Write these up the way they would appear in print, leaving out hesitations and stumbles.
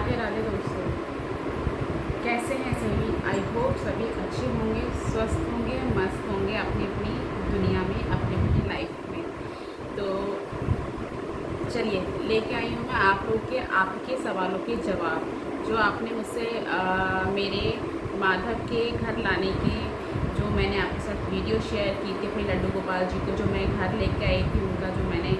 राधे राधे दोस्तों, कैसे हैं सभी। आई होप सभी अच्छे होंगे, स्वस्थ होंगे, मस्त होंगे अपनी अपनी दुनिया में, अपनी अपनी लाइफ में। तो चलिए लेके आई हूँ मैं आप लोग के आपके सवालों के जवाब, जो आपने मुझसे मेरे माधव के घर लाने की, जो मैंने आपके साथ वीडियो शेयर की थी अपने लड्डू गोपाल जी को, जो मैं घर लेके आई थी, उनका जो मैंने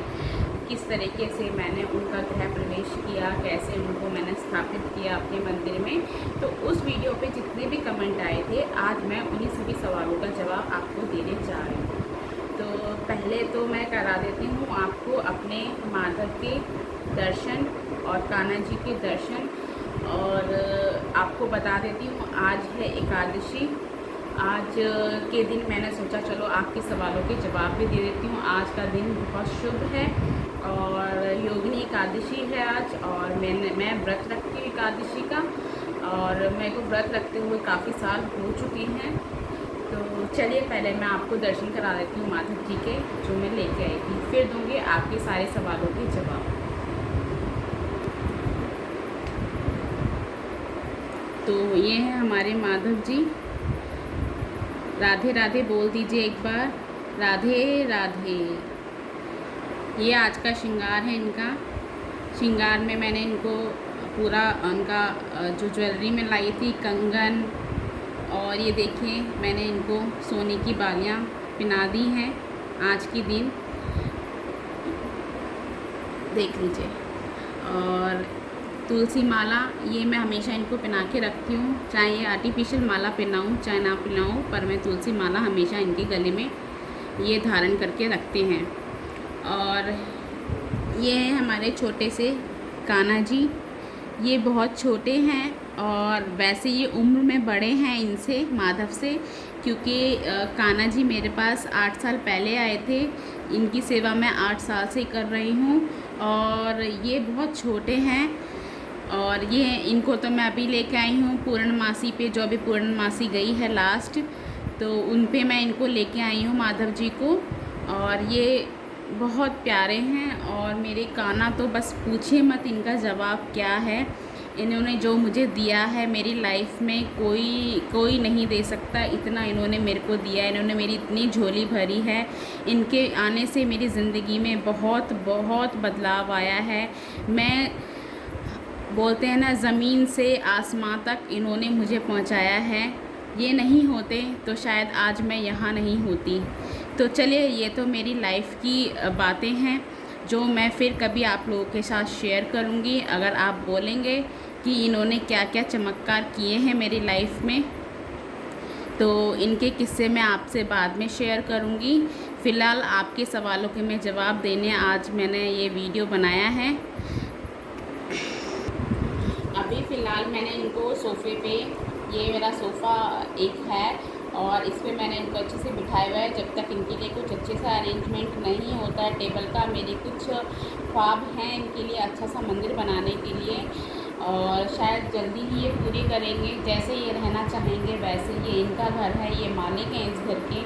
किस तरीके से मैंने उनका गृह प्रवेश किया, कैसे उनको मैंने स्थापित किया अपने मंदिर में। तो उस वीडियो पे जितने भी कमेंट आए थे, आज मैं उन्हीं सभी सवालों का जवाब आपको देने जा रही हूँ। तो पहले तो मैं करा देती हूँ आपको अपने माधव के दर्शन और कान्हा जी के दर्शन, और आपको बता देती हूँ आज है एकादशी। आज के दिन मैंने सोचा चलो आपके सवालों के जवाब भी दे देती हूँ। आज का दिन बहुत शुभ है और योगिनी एकादशी है आज, और मैं व्रत रखती हूँ एकादशी का, और मेरे को व्रत रखते हुए काफ़ी साल हो चुके हैं। तो चलिए पहले मैं आपको दर्शन करा देती हूँ माधव जी के, जो मैं लेके आई थी, फिर दूँगी आपके सारे सवालों के जवाब। तो ये हैं हमारे माधव जी। राधे राधे बोल दीजिए एक बार, राधे राधे। ये आज का श्रृंगार है इनका। श्रृंगार में मैंने इनको पूरा उनका जो ज्वेलरी में लाई थी, कंगन, और ये देखिए मैंने इनको सोने की बालियाँ पहना दी हैं आज के दिन, देख लीजिए। और तुलसी माला ये मैं हमेशा इनको पहना के रखती हूँ, चाहे ये आर्टिफिशियल माला पहनाऊँ चाहे ना पहनाऊँ, पर मैं तुलसी माला हमेशा इनके गले में ये धारण करके रखते हैं। और ये हैं हमारे छोटे से कान्हा जी। ये बहुत छोटे हैं और वैसे ये उम्र में बड़े हैं इनसे, माधव से, क्योंकि कान्हा जी मेरे पास 8 साल पहले आए थे। इनकी सेवा मैं 8 साल से कर रही हूँ, और ये बहुत छोटे हैं। और ये इनको तो मैं अभी लेके आई हूँ पूर्णमासी पे, जो अभी पूर्णमासी गई है लास्ट, तो उन पे मैं इनको लेके आई हूँ माधव जी को। और ये बहुत प्यारे हैं, और मेरे कान्हा तो बस पूछिए मत इनका जवाब क्या है। इन्होंने जो मुझे दिया है मेरी लाइफ में कोई नहीं दे सकता, इतना इन्होंने मेरे को दिया है। इन्होंने मेरी इतनी झोली भरी है। इनके आने से मेरी ज़िंदगी में बहुत बहुत बदलाव आया है। मैं बोलते हैं ना, ज़मीन से आसमां तक इन्होंने मुझे पहुंचाया है। ये नहीं होते तो शायद आज मैं यहाँ नहीं होती। तो चलिए, ये तो मेरी लाइफ की बातें हैं, जो मैं फिर कभी आप लोगों के साथ शेयर करूँगी, अगर आप बोलेंगे कि इन्होंने क्या क्या चमत्कार किए हैं मेरी लाइफ में। तो इनके किस्से मैं आपसे बाद में शेयर करूँगी। फ़िलहाल आपके सवालों के मैं जवाब देने आज मैंने ये वीडियो बनाया है। अभी फ़िलहाल मैंने इनको सोफ़े पे, ये मेरा सोफ़ा एक है, और इस पर मैंने इनको अच्छे से बिठाया हुआ है। जब तक इनके लिए कुछ अच्छे सा अरेंजमेंट नहीं होता है टेबल का, मेरी कुछ ख्वाब हैं इनके लिए अच्छा सा मंदिर बनाने के लिए, और शायद जल्दी ही ये पूरी करेंगे। जैसे ये रहना चाहेंगे वैसे, ये इनका घर है, ये मालिक हैं इस घर के।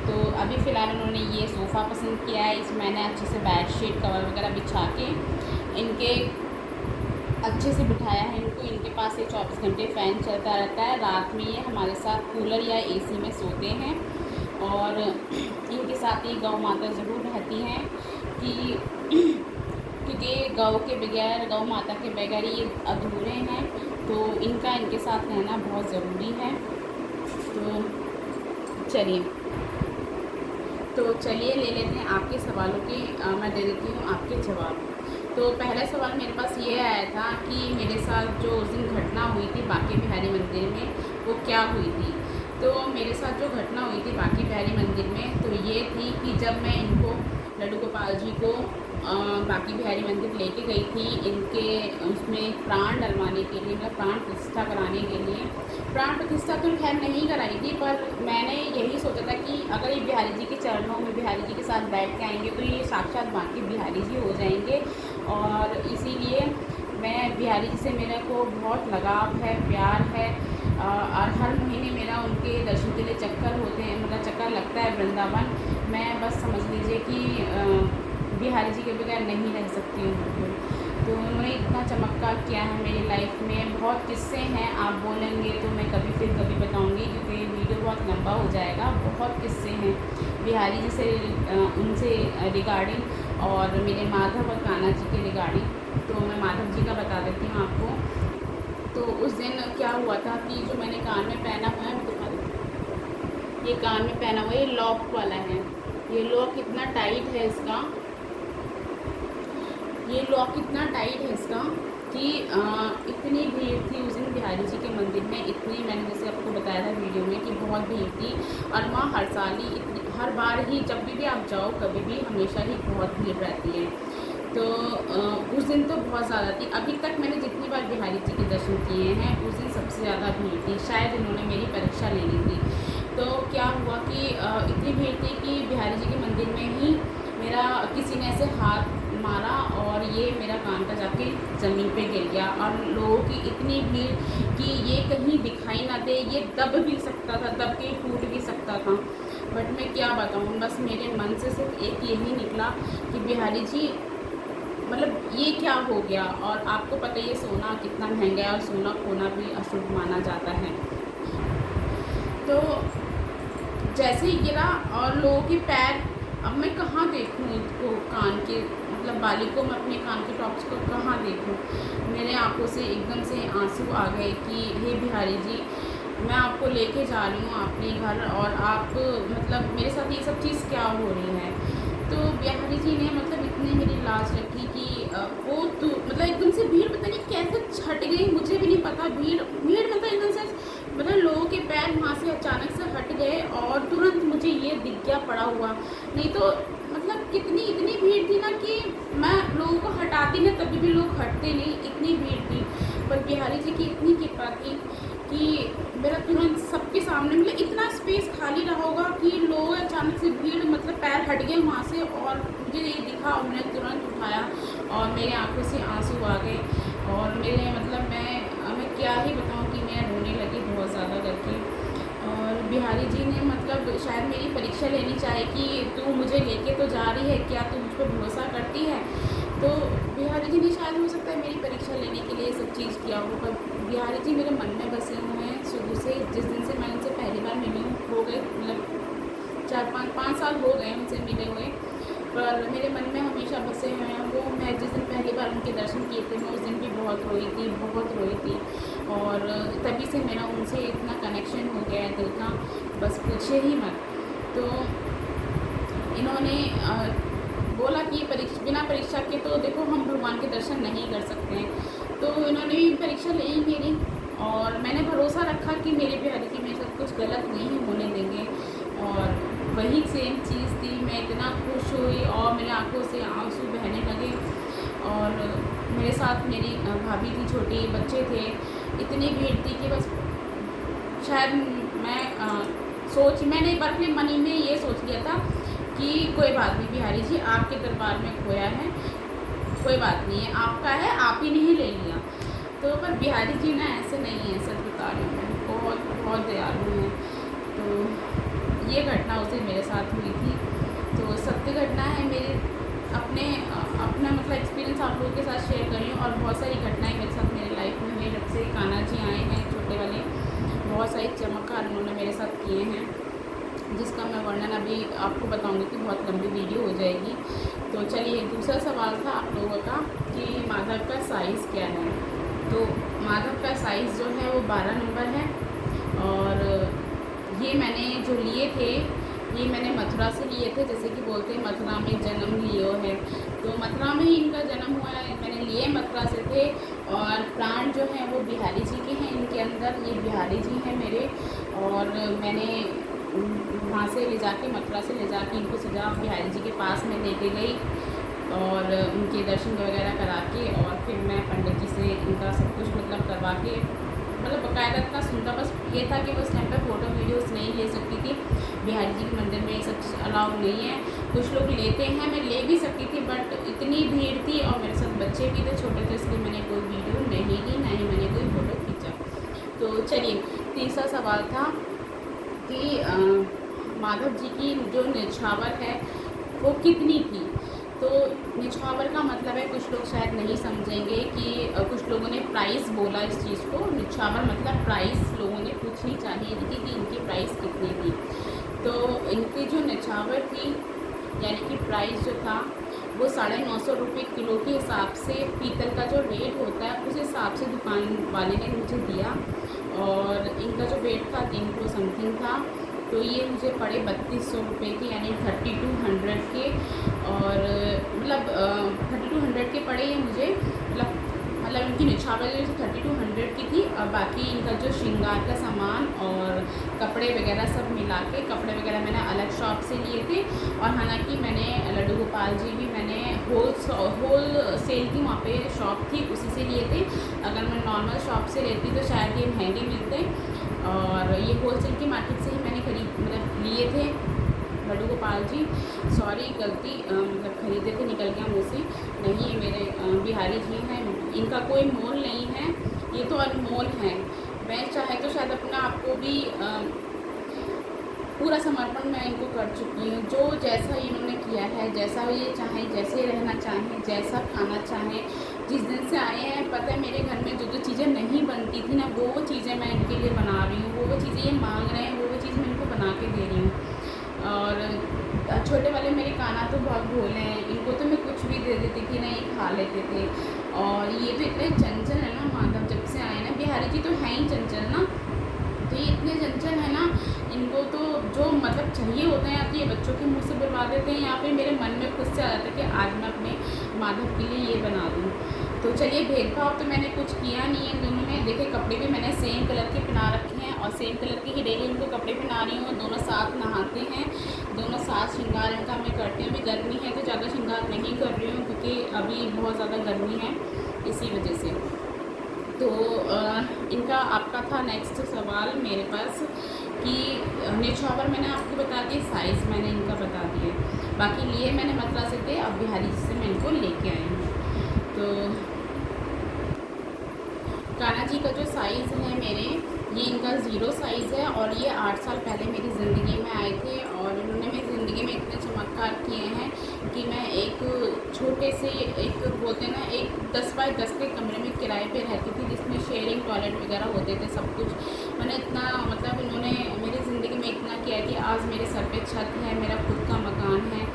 तो अभी फ़िलहाल उन्होंने ये सोफ़ा पसंद किया है, इस मैंने अच्छे से बेड शीट कवर वगैरह बिछा के इनके अच्छे से बिठाया है इनको। इनके पास ये 24 घंटे फ़ैन चलता रहता है। रात में ये हमारे साथ कूलर या एसी में सोते हैं, और इनके साथ ही गौ माता ज़रूर रहती हैं, क्योंकि गौ के बगैर, गौ माता के बगैर ये अधूरे हैं, तो इनका इनके साथ रहना बहुत ज़रूरी है। तो चलिए ले लेते हैं आपके सवालों के, मैं दे देती हूँ आपके जवाब। तो पहला सवाल मेरे पास ये आया था कि मेरे साथ जो उस दिन घटना हुई थी बांके बिहारी मंदिर में, वो क्या हुई थी। तो मेरे साथ जो घटना हुई थी बांके बिहारी मंदिर में, तो ये थी कि जब मैं इनको लड्डू गोपाल जी को बांके बिहारी मंदिर लेके गई थी, इनके उसमें प्राण डलवाने के लिए, मतलब प्राण प्रतिष्ठा कराने के लिए। प्राण प्रतिष्ठा तो खैर नहीं कराई थी, पर मैंने यही सोचा था कि अगर ये बिहारी जी के चरणों में बिहारी जी के साथ बैठ के आएंगे तो ये साक्षात बांके बिहारी जी हो जाएंगे। और इसीलिए मैं बिहारी जी से मेरे को बहुत लगाव है, प्यार है, और हर महीने मेरा उनके दर्शन के लिए चक्कर होते हैं, मतलब चक्कर लगता है वृंदावन। मैं बस समझ लीजिए कि बिहारी जी के बगैर नहीं रह सकती हूँ बिल्कुल। तो उन्होंने इतना चमत्कार किया है मेरी लाइफ में। बहुत किस्से हैं, आप बोलेंगे तो मैं कभी फिर कभी बताऊंगी, क्योंकि वीडियो बहुत लंबा हो जाएगा। बहुत किस्से हैं बिहारी जी से, उनसे रिगार्डिंग, और मेरे माधव और कान्हा जी के रिगार्डिंग। तो मैं माधव जी का बता देती हूँ आपको। तो उस दिन क्या हुआ था कि जो मैंने कान में पहना हुआ है, ये कान में पहना हुआ, ये लॉक वाला है। ये लॉक इतना टाइट है इसका, ये लॉक इतना टाइट है इसका कि इतनी भीड़ थी उस दिन बिहारी जी के मंदिर में। इतनी, मैंने जैसे आपको बताया था वीडियो में कि बहुत भीड़ थी। और वहाँ हर साल ही हर बार ही जब भी आप जाओ कभी भी, हमेशा ही बहुत भीड़ रहती है। तो उस दिन तो बहुत ज़्यादा थी। अभी तक मैंने जितनी बार बिहारी जी के दर्शन किए हैं, उस दिन सबसे ज़्यादा भीड़ थी। शायद इन्होंने मेरी परीक्षा लेनी थी। तो क्या हुआ कि इतनी भीड़ थी कि बिहारी जी के मंदिर में ही मेरा किसी ने ऐसे हाथ मारा और ये मेरा कान का जाके ज़मीन पे गिर गया। और लोगों की इतनी भीड़ कि ये कहीं दिखाई ना दे, ये दब भी सकता था, दब के टूट भी सकता था। बट मैं क्या बताऊँ, बस मेरे मन से सिर्फ एक यही निकला कि बिहारी जी, मतलब ये क्या हो गया। और आपको पता है ये सोना कितना महंगा है, और सोना खोना भी अशुभ माना जाता है। तो जैसे ही गिरा और लोगों के पैर, अब मैं कहाँ देखूँ इसको, कान के मतलब बाली को, मैं अपने कान के टॉप्स को कहाँ देखूँ। मेरे आंखों से एकदम से आंसू आ गए कि हे बिहारी जी, मैं आपको लेके जा रही हूँ अपने घर, और आप मतलब मेरे साथ ये सब चीज़ क्या हो रही है। तो बिहारी जी ने मतलब इतनी मेरी लाज रखी कि वो तो मतलब एकदम से भीड़ पता नहीं कैसे छट गई, मुझे भी नहीं पता। भीड़ भीड़ मतलब एकदम से, मतलब लोगों के पैर वहाँ से अचानक से हट गए और तुरंत मुझे ये दिख गया पड़ा हुआ। नहीं तो मतलब कितनी इतनी भीड़ थी ना कि मैं लोगों को हटाती ना तभी भी लोग हटते नहीं, इतनी भीड़ थी। पर बिहारी जी की इतनी कृपा थी कि मेरा तुरंत सबके सामने मतलब इतना स्पेस खाली रहा होगा कि लोग अचानक से भीड़ मतलब पैर हट गए वहाँ से, और मुझे ये दिखा और मैंने तुरंत उठाया और मेरे आंखों से आंसू आ गए। और मेरे मतलब मैं क्या ही बताऊँ कि मैं रोने लगी बहुत ज़्यादा करके। और बिहारी जी ने मतलब शायद मेरी परीक्षा लेनी चाहिए कि तू मुझे लेके तो जा रही है, क्या तू मुझ पर भरोसा करती है। तो बिहारी जी ने शायद हो सकता है मेरी परीक्षा लेने के लिए सब चीज़ किया हो। पर बिहारी जी मेरे मन में बसे हुए हैं शुरू से। जिस दिन से मैं उनसे पहली बार मिली हूँ, हो गए मतलब 4-5 साल हो गए उनसे मिले हुए, पर मेरे मन में हमेशा बसे हुए हैं वो। मैं जिस दिन पहली बार उनके दर्शन किए थे, मैं उस दिन भी बहुत रोई थी, बहुत रोई थी। और तभी से मेरा उनसे इतना कनेक्शन हो गया है दिल का, बस पूछे ही मत। तो इन्होंने बोला कि बिना परीक्षा के तो देखो हम भगवान के दर्शन नहीं कर सकते हैं। तो इन्होंने भी परीक्षा ली मेरी, और मैंने भरोसा रखा कि मेरे बिहारी जी मेरे साथ कुछ गलत नहीं होने देंगे। और वही सेम चीज़ थी। मैं इतना खुश हुई और मेरी आंखों से आंसू बहने लगे। और मेरे साथ मेरी भाभी थी, छोटी बच्चे थे। इतनी भीड़ थी कि बस शायद मैंने एक बार अपने मन में ये सोच लिया था कि कोई बात नहीं बिहारी जी, आपके दरबार में खोया है, कोई बात नहीं है, आपका है, आप ही नहीं ले लिया। तो पर बिहारी जी ना ऐसे नहीं है, सच बता रही हूँ मैं, बहुत बहुत दयालु हैं। तो ये घटना उस दिन मेरे साथ हुई थी। तो सत्य घटना है, मेरे अपना मतलब एक्सपीरियंस आप लोगों के साथ शेयर कर रही हूँ। और बहुत सारी घटनाएं मेरे साथ मेरे लाइफ में हुई। जब से कान्हा जी आए हैं छोटे वाले, बहुत सारे चमत्कार उन्होंने मेरे साथ किए हैं, जिसका मैं वर्णन अभी आपको बताऊंगी कि बहुत लंबी वीडियो हो जाएगी। तो चलिए, दूसरा सवाल था आप लोगों का कि माधव का साइज़ क्या है। तो माधव का साइज़ जो है वो 12 नंबर है। और ये मैंने जो लिए थे, ये मैंने मथुरा से लिए थे। जैसे कि बोलते हैं मथुरा में जन्म लियो है, तो मथुरा में ही इनका जन्म हुआ है। मैंने लिए मथुरा से थे। और प्राण जो हैं वो बिहारी जी के हैं इनके अंदर, ये बिहारी जी हैं मेरे। और मैंने वहाँ से ले जाके, मथुरा से ले जाके इनको सीधा बिहारी जी के पास में लेके गई और उनके दर्शन वगैरह करा के, और फिर मैं पंडित जी से इनका सब कुछ मतलब करवा के, मतलब बाकायदा इतना सुनता। बस ये था कि उस टाइम पे फ़ोटो वीडियोस नहीं ले सकती थी। बिहारी जी के मंदिर में ये सब चीज़ अलाउ नहीं है। कुछ लोग लेते हैं, मैं ले भी सकती थी, बट इतनी भीड़ थी और मेरे साथ बच्चे भी थे छोटे थे, इसलिए मैंने कोई वीडियो नहीं ली, ना ही मैंने कोई फ़ोटो खींचा। तो चलिए, तीसरा सवाल था कि माधव जी की जो न्यौछावर है वो कितनी थी। तो निछावर का मतलब है, कुछ लोग शायद नहीं समझेंगे कि कुछ लोगों ने प्राइस बोला इस चीज़ को। निछावर मतलब प्राइस लोगों ने पूछनी चाहिए थी कि इनकी प्राइस कितनी थी। तो इनकी जो निछावर थी यानी कि प्राइस जो था वो 950 रुपये किलो के हिसाब से, पीतल का जो रेट होता है उस हिसाब से दुकान वाले ने मुझे दिया। और इनका जो वेट था 3 किलो समथिंग था। तो ये मुझे पड़े 3200 रुपये के, यानी 3200 के। और मतलब 3200 के पड़े ये मुझे, मतलब इनकी निछावर जो 3200 की थी। और बाकी इनका जो श्रृंगार का सामान और कपड़े वगैरह सब मिला के, कपड़े वगैरह मैंने अलग शॉप से लिए थे। और हालांकि मैंने लड्डू गोपाल जी भी मैंने होल सेल की वहाँ पे शॉप थी उसी से लिए थे। अगर मैं नॉर्मल शॉप से लेती तो शायद ये महंगे मिलते, और ये होल सेल की मार्केट से ही मैंने मतलब लिए थे लड्डू गोपाल जी। सॉरी गलती, मतलब ख़रीदे थे, निकल गया मुँह से। नहीं, ये मेरे बिहारी जी हैं, इनका कोई मोल नहीं है, ये तो अनमोल हैं। मैं चाहे तो शायद अपना आपको भी पूरा समर्पण मैं इनको कर चुकी हूँ। जो जैसा इन्होंने किया है, जैसा ये चाहें, जैसे रहना चाहें, जैसा खाना चाहें, जिस दिन से आए हैं, पता है मेरे घर में जो जो चीज़ें नहीं बनती थी ना, वो चीज़ें मैं इनके लिए बना रही हूँ। वो चीज़ें ये मांग रहे हैं, वो चीज़ मैं इनको बना के दे रही हूँ। और छोटे वाले मेरे काना तो बहुत भोले हैं, इनको तो मैं कुछ भी दे देती थी ना, ये खा लेते थे। और ये तो इतने चंचल है ना, माधव जब से आए ना, बिहारी जी तो हैं ही चंचल ना, तो ये इतने चंचल है ना, इनको तो जो मतलब चाहिए होता है या तो ये बच्चों के मुंह से बुलवा देते हैं, या फिर मेरे मन में खुद से आ जाता है कि आज मैं अपने माधव के लिए ये बना दूँ। तो चलिए, भेदभाव तो मैंने कुछ किया नहीं है दोनों में। देखिए, कपड़े भी मैंने सेम कलर के पहना रखे हैं और सेम कलर के ही डेली इनको कपड़े पहना रही हूँ। दोनों साथ नहाते हैं, दोनों साथ श्रृंगार इनका मैं करती हूँ। अभी गर्मी है तो ज़्यादा श्रृंगार नहीं कर रही हूँ, क्योंकि अभी बहुत ज़्यादा गर्मी है, इसी वजह से। तो इनका आपका था नेक्स्ट सवाल मेरे पास कि निछावर मैंने आपको बता दिया, साइज़ मैंने इनका बता दिया। बाकी लिए मैंने मथुरा से थे, अब बिहारी से मैं इनको लेके आई हूँ। तो कान्हा जी का जो साइज़ है मेरे, ये इनका 0 साइज़ है। और ये 8 साल पहले मेरी ज़िंदगी में आए थे, और इन्होंने मेरी ज़िंदगी में इतने चमत्कार किए हैं कि मैं एक छोटे से, एक बोलते हैं ना, एक 10 बाय 10 के कमरे में किराए पे रहती थी, जिसमें शेयरिंग टॉयलेट वगैरह होते थे, सब कुछ। मैंने इतना, मतलब इन्होंने मेरी ज़िंदगी में इतना किया कि आज मेरे सर पे छत है, मेरा खुद का मकान है,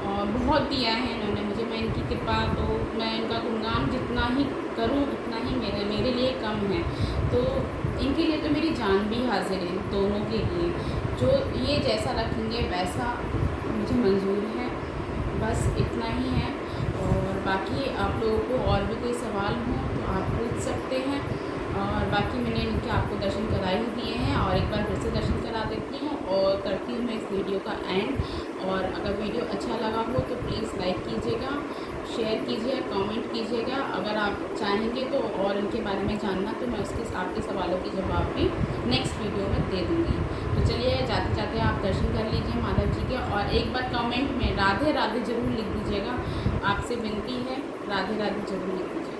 और बहुत दिया है इन्होंने मुझे। मैं इनकी कृपा, तो मैं इनका गुणगान जितना ही करूँ उतना ही मेरे लिए कम है। तो इनके लिए तो मेरी जान भी हाजिर है, दोनों के लिए। जो ये जैसा रखेंगे वैसा मुझे मंजूर है, बस इतना ही है। और बाकी आप लोगों को और भी कोई सवाल हो तो आप पूछ सकते हैं। और बाकी मैंने इनके आपको दर्शन करा ही दिए हैं, और एक बार फिर से दर्शन करा देती हूँ और करती हूँ मैं इस वीडियो का एंड। और अगर वीडियो अच्छा लगा हो तो प्लीज़ लाइक कीजिएगा, शेयर कीजिए, कमेंट कीजिएगा। अगर आप चाहेंगे तो और इनके बारे में जानना, तो मैं उसके आपके सवालों के जवाब भी नेक्स्ट वीडियो में दे दूँगी। तो चलिए, जाते जाते आप दर्शन कर लीजिए माधव जी के, और एक बार कमेंट में राधे राधे ज़रूर लिख दीजिएगा। आपसे विनती है, राधे राधे ज़रूर लिख दीजिएगा।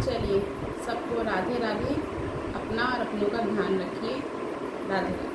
चलिए, सबको राधे राधे। अपना और अपनों का ध्यान रखिए। राधे राधे।